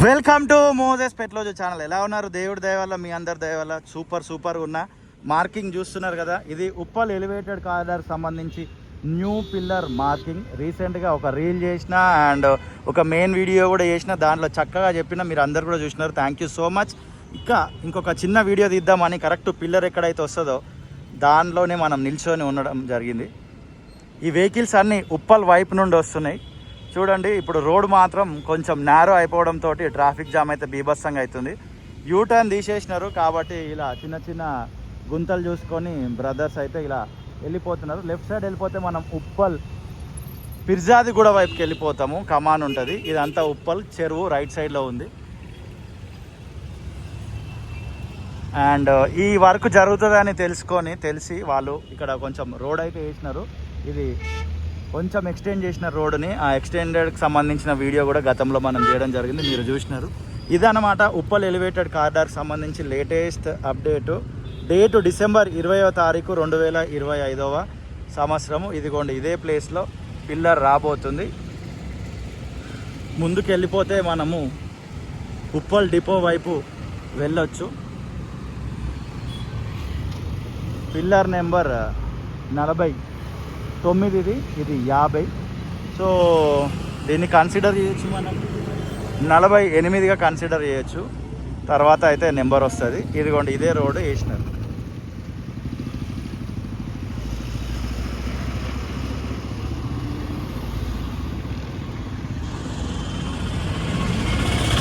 Welcome to Moses పెట్లోజు channel. ఎలా ఉన్నారు? దేవుడి దయ వల్ల, మీ అందరి దయ వల్ల సూపర్ ఉన్న మార్కింగ్ చూస్తున్నారు కదా. ఇది ఉప్పల్ ఎలివేటెడ్ కారిడార్ సంబంధించి న్యూ పిల్లర్ మార్కింగ్. రీసెంట్గా ఒక రీల్ చేసిన అండ్ ఒక మెయిన్ వీడియో కూడా చేసిన, దాంట్లో చక్కగా చెప్పిన, మీరు అందరు కూడా చూసినారు. Thank you so much. ఇంకొక చిన్న వీడియో తీద్దామని కరెక్ట్ పిల్లర్ ఎక్కడైతే వస్తుందో దానిలోనే మనం నిల్చొని ఉండడం జరిగింది. ఈ వెహికల్స్ అన్నీ ఉప్పల్ వైపు నుండి వస్తున్నాయి. చూడండి, ఇప్పుడు రోడ్ మాత్రం కొంచెం నేరో అయిపోవడంతో ట్రాఫిక్ జామ్ అయితే బీభత్సంగా అవుతుంది. యూటర్న్ తీసేసినారు కాబట్టి ఇలా చిన్న చిన్న గుంతలు చూసుకొని బ్రదర్స్ అయితే ఇలా వెళ్ళిపోతున్నారు. లెఫ్ట్ సైడ్ వెళ్ళిపోతే మనం ఉప్పల్ పిర్జాదిగూడ వైపుకి వెళ్ళిపోతాము. కమాన్ ఉంటుంది. ఇదంతా ఉప్పల్ చెరువు రైట్ సైడ్లో ఉంది. అండ్ ఈ వర్క్ జరుగుతుందని తెలిసి వాళ్ళు ఇక్కడ కొంచెం రోడ్ అయితే వేసినారు. ఇది కొంచెం ఎక్స్టెండ్ చేసిన రోడ్ని, ఆ ఎక్స్టెండెడ్కి సంబంధించిన వీడియో కూడా గతంలో మనం చేయడం జరిగింది, మీరు చూసినారు. ఇదన్నమాట ఉప్పల్ ఎలివేటెడ్ కారిడార్కి సంబంధించి లేటెస్ట్ అప్డేటు. డేటు డిసెంబర్ 20వ తారీఖు 2025వ సంవత్సరము. ఇదిగోండి, ఇదే ప్లేస్లో పిల్లర్ రాబోతుంది. ముందుకు వెళ్ళిపోతే మనము ఉప్పల్ డిపో వైపు వెళ్ళొచ్చు. పిల్లర్ నెంబర్ 49, ఇది 50. సో దీన్ని కన్సిడర్ చేయొచ్చు, మనం 48గా కన్సిడర్ చేయొచ్చు. తర్వాత అయితే నెంబర్ వస్తుంది. ఇదిగోండి, ఇదే రోడ్డు వేసినారు.